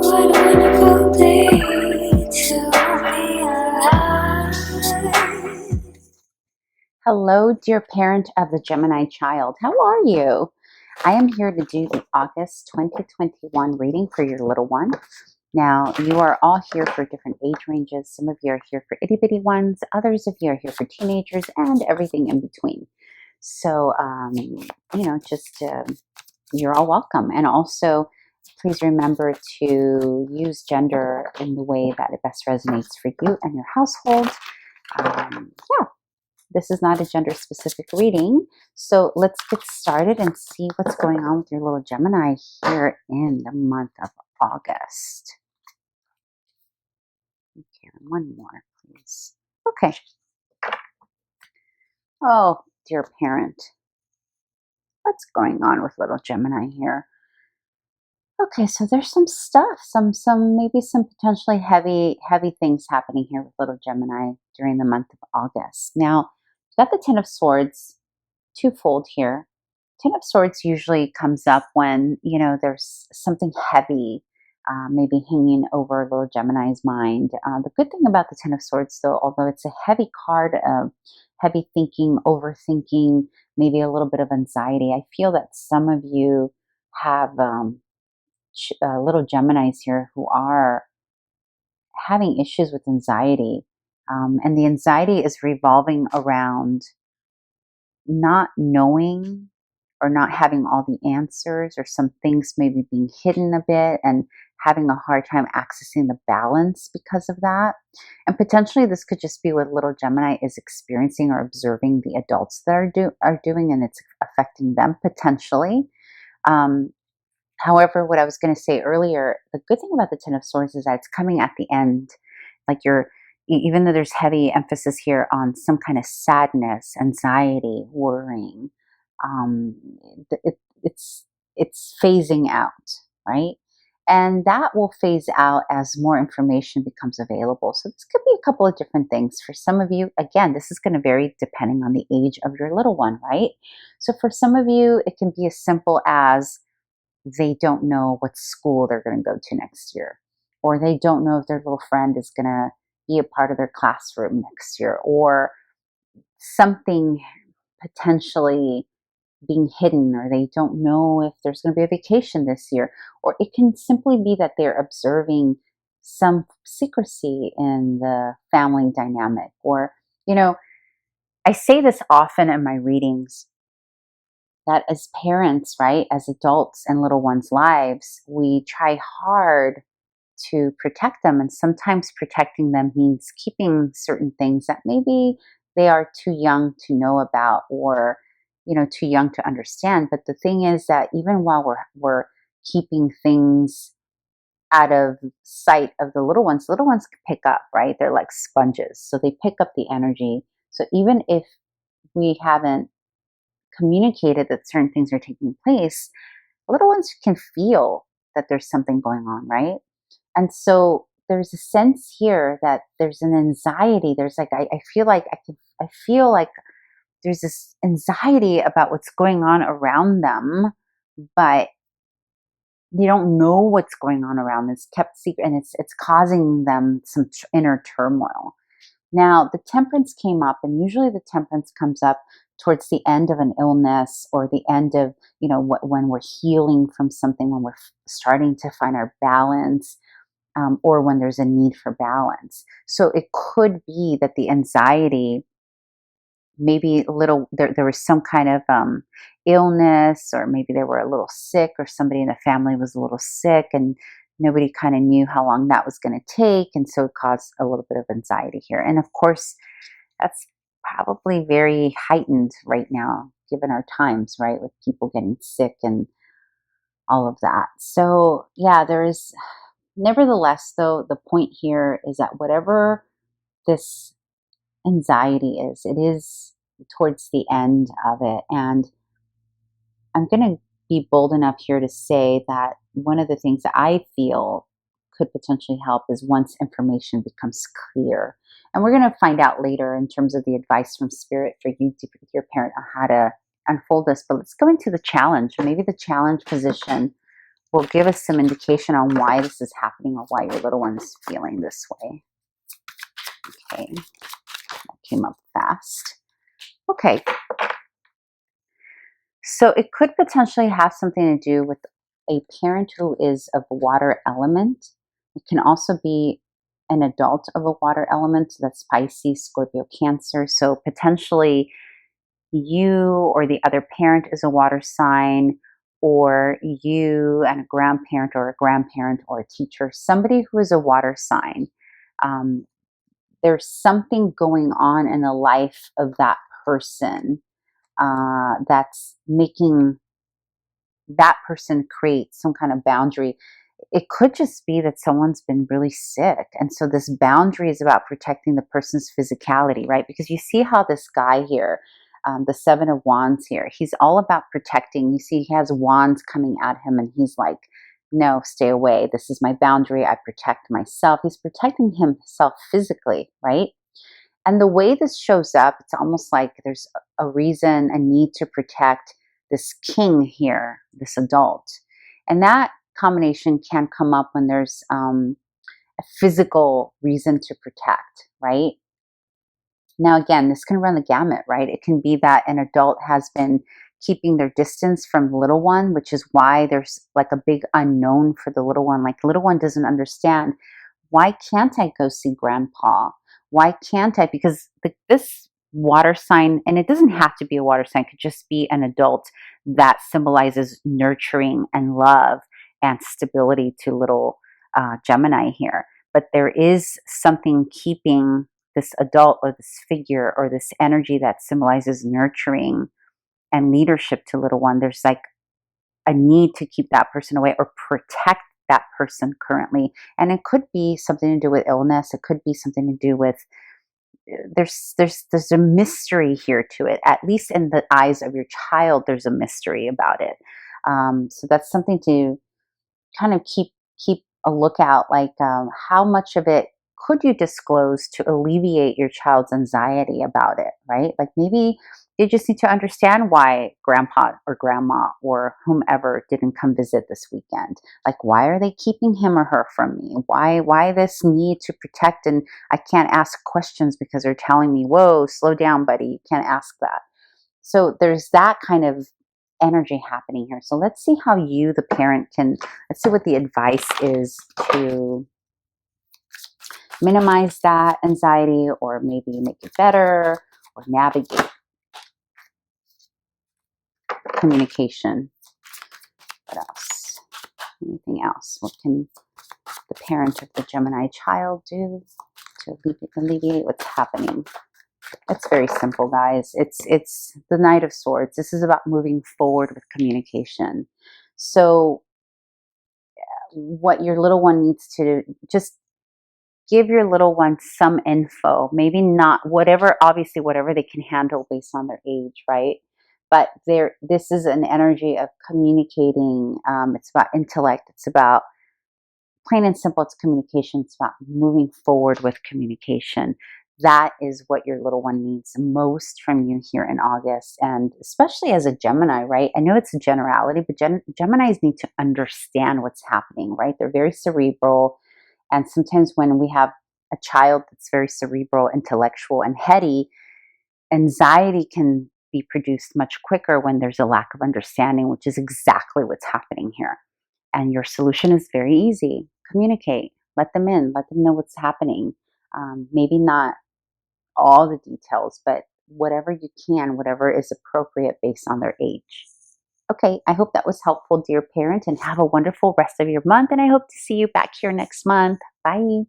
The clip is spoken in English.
What a wonderful day to be alive. Hello, dear parent of the Gemini child. How are you? I am here to do the August 2021 reading for your little one. Now, you are all here for different age ranges. Some of you are here for itty bitty ones. Others of you are here for teenagers and everything in between. So, you're all welcome. And also, please remember to use gender in the way that it best resonates for you and your household. This is not a gender specific reading. So let's get started and see what's going on with your little Gemini here in the month of August. Okay, one more, please. Okay. Oh, dear parent. What's going on with little Gemini here? Okay, so there's some stuff, maybe some potentially heavy things happening here with little Gemini during the month of August. Now, we've got the Ten of Swords twofold here. Ten of Swords usually comes up when, there's something heavy maybe hanging over little Gemini's mind. The good thing about the Ten of Swords, though, although it's a heavy card of heavy thinking, overthinking, maybe a little bit of anxiety, I feel that some of you have little Geminis here who are having issues with anxiety. And the anxiety is revolving around not knowing or not having all the answers, or some things maybe being hidden a bit and having a hard time accessing the balance because of that. And potentially this could just be what little Gemini is experiencing or observing the adults that are doing, and it's affecting them potentially. However, what I was going to say earlier, the good thing about the Ten of Swords is that it's coming at the end. Like even though there's heavy emphasis here on some kind of sadness, anxiety, worrying, it's phasing out, right? And that will phase out as more information becomes available. So this could be a couple of different things. For some of you, again, this is going to vary depending on the age of your little one, right? So for some of you, it can be as simple as they don't know what school they're going to go to next year, or they don't know if their little friend is going to be a part of their classroom next year, or something potentially being hidden, or they don't know if there's going to be a vacation this year, or it can simply be that they're observing some secrecy in the family dynamic. Or, I say this often in my readings, that as parents, right, as adults in little ones' lives, we try hard to protect them. And sometimes protecting them means keeping certain things that maybe they are too young to know about, or, too young to understand. But the thing is that even while we're keeping things out of sight of the little ones can pick up, right? They're like sponges. So they pick up the energy. So even if we haven't communicated that certain things are taking place, little ones can feel that there's something going on, right? And so there's a sense here that there's an anxiety. There's like, I feel like I feel like there's this anxiety about what's going on around them, but they don't know what's going on around them. It's kept secret, and it's causing them some inner turmoil. Now, the Temperance came up, and usually the Temperance comes up towards the end of an illness, or the end of, when we're healing from something, when we're starting to find our balance, or when there's a need for balance. So it could be that the anxiety, maybe there was some kind of illness, or maybe they were a little sick, or somebody in the family was a little sick, and nobody kind of knew how long that was going to take. And so it caused a little bit of anxiety here. And of course, that's probably very heightened right now, given our times, right? With people getting sick and all of that. So yeah, nevertheless, though, the point here is that whatever this anxiety is, it is towards the end of it. And I'm going to be bold enough here to say that one of the things that I feel could potentially help is once information becomes clear. And we're going to find out later in terms of the advice from Spirit for you, your parent, on how to unfold this. But let's go into the challenge. Maybe the challenge position will give us some indication on why this is happening or why your little one is feeling this way. Okay, that came up fast. Okay, so it could potentially have something to do with a parent who is of a water element. It can also be an adult of a water element. That's Pisces, Scorpio, Cancer. So potentially you or the other parent is a water sign, or you and a grandparent or a teacher, somebody who is a water sign. Um, there's something going on in the life of that person that's making that person create some kind of boundary. It could just be that someone's been really sick. And so this boundary is about protecting the person's physicality, right? Because you see how this guy here, the Seven of Wands here, he's all about protecting. You see, he has wands coming at him and he's like, no, stay away. This is my boundary. I protect myself. He's protecting himself physically, right? And the way this shows up, it's almost like there's a reason, a need to protect this king here, this adult. And that combination can come up when there's a physical reason to protect, right? Now, again, this can run the gamut, right? It can be that an adult has been keeping their distance from the little one, which is why there's like a big unknown for the little one. Like the little one doesn't understand, why can't I go see grandpa? Why can't I? Because this water sign, and it doesn't have to be a water sign, it could just be an adult that symbolizes nurturing and love and stability to little Gemini here. But there is something keeping this adult or this figure or this energy that symbolizes nurturing and leadership to little one. There's like a need to keep that person away or protect that person currently. And it could be something to do with illness. It could be something to do with, there's a mystery here to it. At least in the eyes of your child, there's a mystery about it. So that's something to kind of keep a lookout, like how much of it could you disclose to alleviate your child's anxiety about it, right? Like maybe you just need to understand why grandpa or grandma or whomever didn't come visit this weekend. Like, why are they keeping him or her from me? Why this need to protect? And I can't ask questions because they're telling me, whoa, slow down, buddy. You can't ask that. So there's that kind of energy happening here. So let's see how you, the parent, let's see what the advice is to minimize that anxiety or maybe make it better or navigate communication. What else? Anything else? What can the parent of the Gemini child do to alleviate what's happening? It's very simple, guys. It's the Knight of Swords. This is about moving forward with communication. So what your little one needs to do, just give your little one some info. Maybe not whatever, obviously whatever they can handle based on their age, right? But this is an energy of communicating. It's about intellect. It's about, plain and simple, it's communication. It's about moving forward with communication. That is what your little one needs most from you here in August. And especially as a Gemini, right? I know it's a generality, but Geminis need to understand what's happening, right? They're very cerebral. And sometimes when we have a child that's very cerebral, intellectual, and heady, anxiety can be produced much quicker when there's a lack of understanding, which is exactly what's happening here. And your solution is very easy. Communicate. Let them in. Let them know what's happening. Maybe not all the details, but whatever you can, whatever is appropriate based on their age. Okay, I hope that was helpful, dear parent, and have a wonderful rest of your month. And I hope to see you back here next month. Bye.